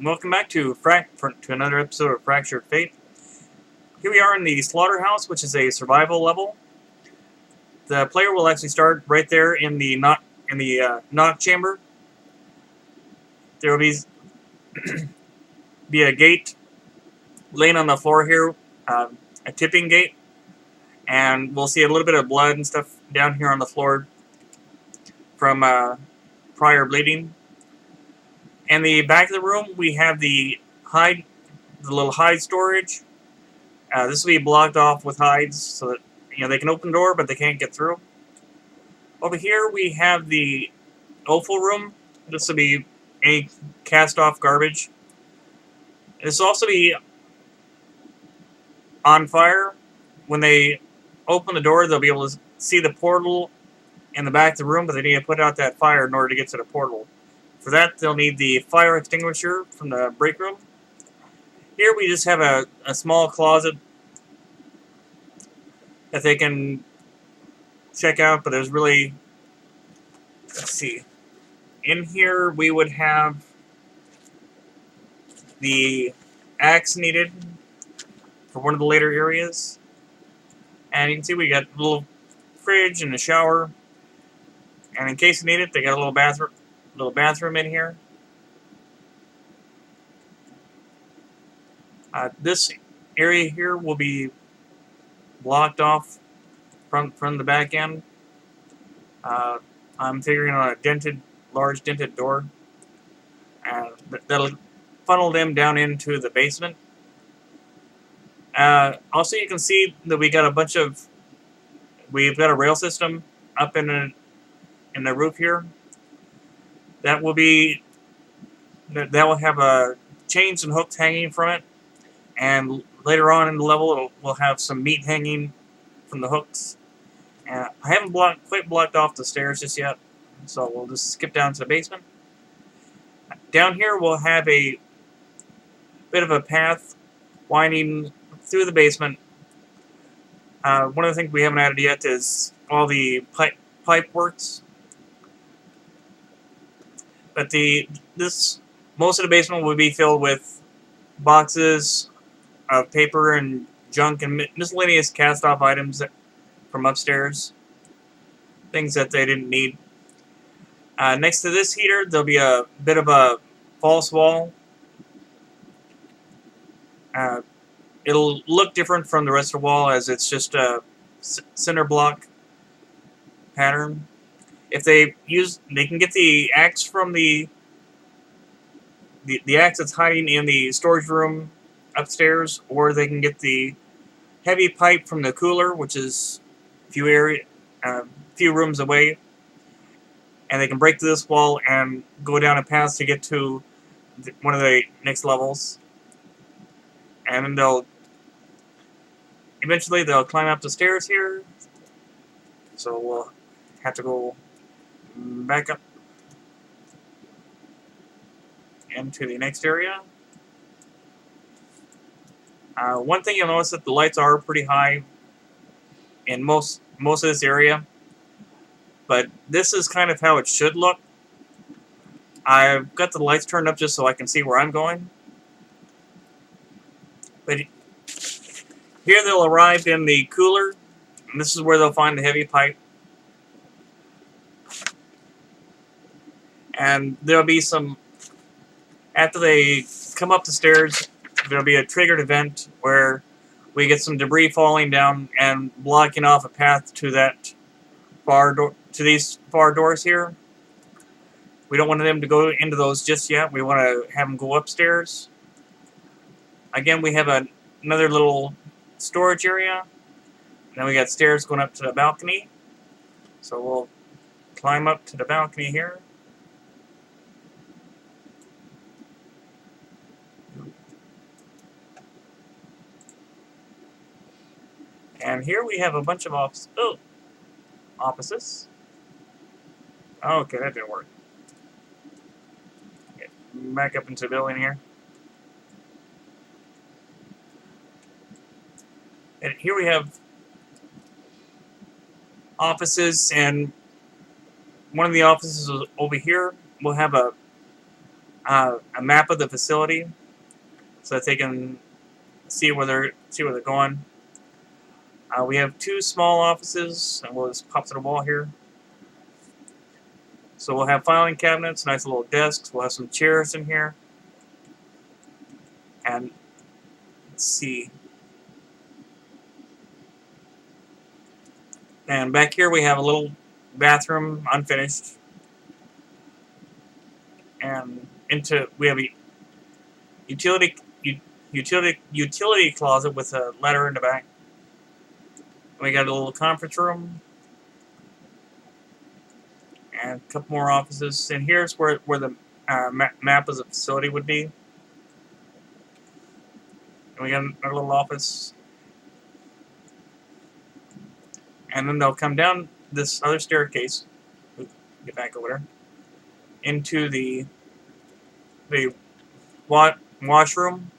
Welcome back to another episode of Fractured Fate. Here we are in the Slaughterhouse, which is a survival level. The player will actually start right there in the knock chamber. There will be a gate laying on the floor here, a tipping gate, and we'll see a little bit of blood and stuff down here on the floor from prior bleeding. In the back of the room, we have the little hide storage. This will be blocked off with hides so that they can open the door, but they can't get through. Over here we have the offal room. This will be any cast-off garbage. This will also be on fire. When they open the door, they'll be able to see the portal in the back of the room, but they need to put out that fire in order to get to the portal. For that, they'll need the fire extinguisher from the break room. Here we just have a small closet that they can check out, but there's really... Let's see. In here we would have the axe needed for one of the later areas. And you can see we got a little fridge and a shower. And in case you need it, they got a little bathroom in here. This area here will be blocked off from the back end. I'm figuring on a large dented door, and that'll funnel them down into the basement. Also, you can see that we've got a rail system up in the roof here. That will have chains and hooks hanging from it, and later on in the level we'll have some meat hanging from the hooks. I haven't quite blocked off the stairs just yet, so we'll just skip down to the basement. Down here we'll have a bit of a path winding through the basement. One of the things we haven't added yet is all the pipe works. But most of the basement will be filled with boxes of paper and junk and miscellaneous cast-off items from upstairs. Things that they didn't need. Next to this heater, there'll be a bit of a false wall. It'll look different from the rest of the wall as it's just a cinder block pattern. If they can get the axe from the axe that's hiding in the storage room upstairs, or they can get the heavy pipe from the cooler, which is a few rooms away, and they can break through this wall and go down a path to get to one of the next levels, and then they'll climb up the stairs here. So we'll have to go back up into the next area. One thing you'll notice that the lights are pretty high in most of this area, but this is kind of how it should look. I've got the lights turned up just so I can see where I'm going. But here they'll arrive in the cooler, and this is where they'll find the heavy pipe. And there'll be after they come up the stairs, there'll be a triggered event where we get some debris falling down and blocking off a path to these far doors here. We don't want them to go into those just yet. We want to have them go upstairs. Again, we have another little storage area. And then we got stairs going up to the balcony. So we'll climb up to the balcony here. And here we have a bunch of offices. Okay, that didn't work. Get back up into the building here. And here we have offices, and one of the offices over here will have a map of the facility so that they can see where they're going. We have 2 small offices, and we'll just pop to the wall here. So we'll have filing cabinets, nice little desks. We'll have some chairs in here. And let's see. And back here we have a little bathroom, unfinished. And we have a utility closet with a ladder in the back. We got a little conference room. And a couple more offices. And here's where the map of the facility would be. And we got our little office. And then they'll come down this other staircase. Get back over there. Into the washroom.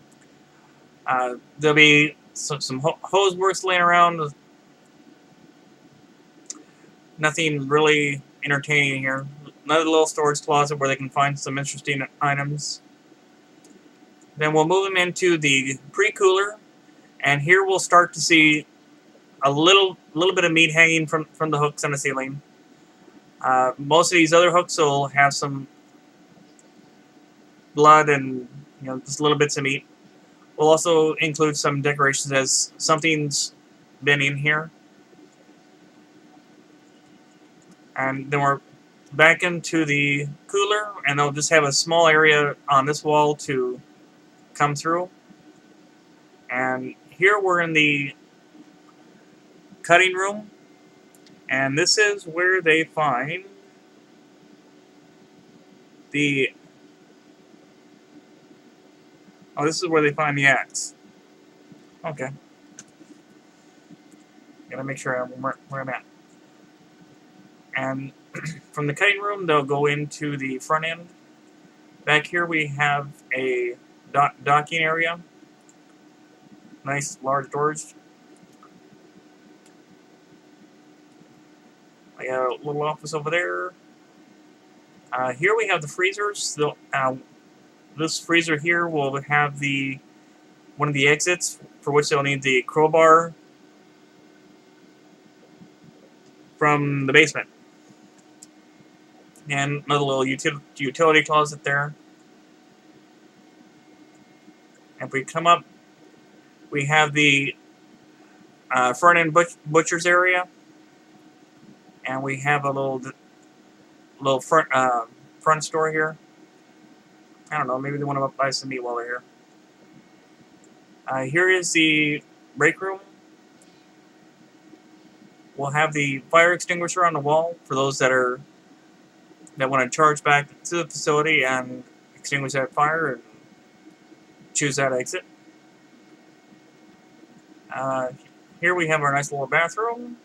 There'll be some hose works laying around. Nothing really entertaining here. Another little storage closet where they can find some interesting items. Then we'll move them into the pre-cooler, and here we'll start to see a little bit of meat hanging from the hooks on the ceiling. Most of these other hooks will have some blood and just little bits of meat. We'll also include some decorations as something's been in here. And then we're back into the cooler, and they'll just have a small area on this wall to come through. And here we're in the cutting room, and this is where they find the this is where they find the axe. Okay. Gotta make sure I'm where I'm at. And from the cutting room, they'll go into the front end. Back here we have a docking area. Nice large doors. I got a little office over there. Here we have the freezers. This freezer here will have one of the exits for which they'll need the crowbar from the basement. And another little utility closet there. If we come up, we have the front end butcher's area, and we have a little front store here. I don't know, maybe they want to buy some meat while they're here. Here is the break room. We'll have the fire extinguisher on the wall for those that want to charge back to the facility and extinguish that fire and choose that exit. Here we have our nice little bathroom.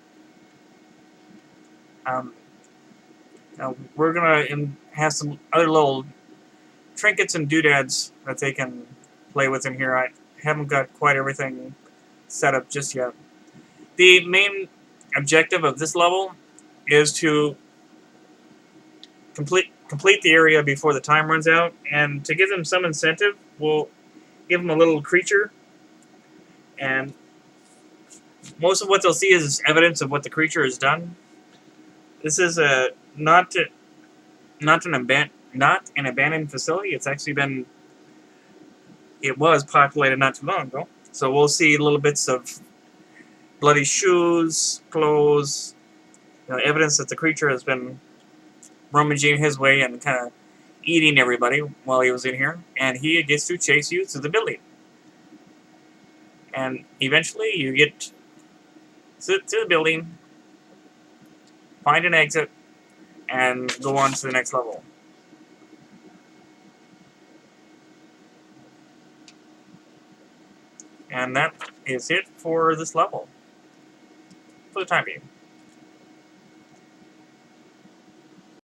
Now we're gonna have some other little trinkets and doodads that they can play with in here. I haven't got quite everything set up just yet. The main objective of this level is to complete the area before the time runs out, and to give them some incentive, we'll give them a little creature, and most of what they'll see is evidence of what the creature has done. This is not an abandoned facility. It's actually it was populated not too long ago. So we'll see little bits of bloody shoes, clothes, evidence that the creature has been rummaging his way and kind of eating everybody while he was in here. And he gets to chase you through the building. And eventually you get to the building, find an exit, and go on to the next level. And that is it for this level, for the time being.